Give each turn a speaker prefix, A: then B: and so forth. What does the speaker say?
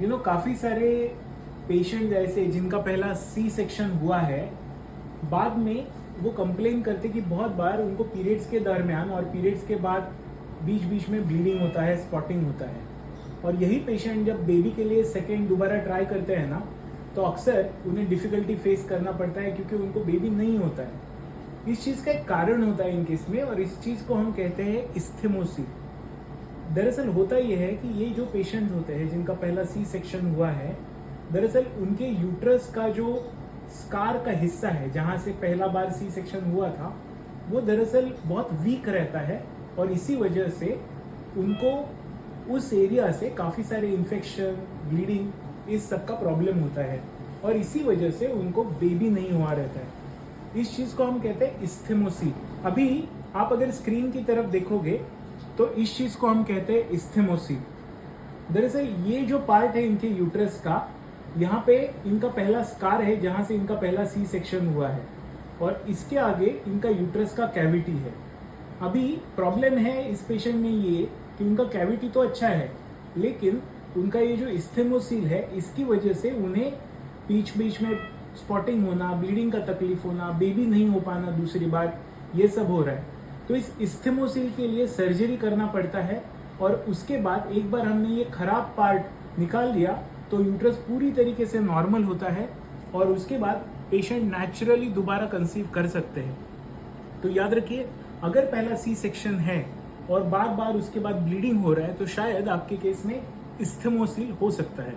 A: काफ़ी सारे पेशेंट ऐसे जिनका पहला सी सेक्शन हुआ है, बाद में वो कंप्लेन करते कि बहुत बार उनको पीरियड्स के दरमियान और पीरियड्स के बाद बीच बीच में ब्लीडिंग होता है, स्पॉटिंग होता है। और यही पेशेंट जब बेबी के लिए सेकेंड दोबारा ट्राई करते हैं ना, तो अक्सर उन्हें डिफिकल्टी फेस करना पड़ता है क्योंकि उनको बेबी नहीं होता है। इस चीज़ का एक कारण होता है इन केस में, और इस चीज़ को हम कहते हैं इस्थेमोसिस। दरअसल होता यह है कि ये जो पेशेंट होते हैं जिनका पहला सी सेक्शन हुआ है, दरअसल उनके यूट्रस का जो स्कार का हिस्सा है जहाँ से पहला बार सी सेक्शन हुआ था, वो दरअसल बहुत वीक रहता है, और इसी वजह से उनको उस एरिया से काफ़ी सारे इन्फेक्शन, ब्लीडिंग, इस सब का प्रॉब्लम होता है, और इसी वजह से उनको बेबी नहीं हुआ रहता है। इस चीज़ को हम कहते हैं इस्थेमोसिस। अभी आप अगर स्क्रीन की तरफ देखोगे तो इस चीज़ को हम कहते हैं इस्थेमोसिस। दरअसल ये जो पार्ट है इनके यूट्रस का, यहाँ पे इनका पहला स्कार है जहाँ से इनका पहला सी सेक्शन हुआ है, और इसके आगे इनका यूट्रस का कैविटी है। अभी प्रॉब्लम है इस पेशेंट में ये कि उनका कैविटी तो अच्छा है, लेकिन उनका ये जो इस्थेमोसिस है, इसकी वजह से उन्हें बीच बीच में स्पॉटिंग होना, ब्लीडिंग का तकलीफ होना, बेबी नहीं हो पाना, दूसरी बात ये सब हो रहा है। तो इस इस्थेमोसिस के लिए सर्जरी करना पड़ता है, और उसके बाद एक बार हमने ये खराब पार्ट निकाल दिया तो यूट्रस पूरी तरीके से नॉर्मल होता है, और उसके बाद पेशेंट नेचुरली दोबारा कंसीव कर सकते हैं। तो याद रखिए, अगर पहला सी सेक्शन है और बार बार उसके बाद ब्लीडिंग हो रहा है, तो शायद आपके केस में इस्थेमोसिस हो सकता है।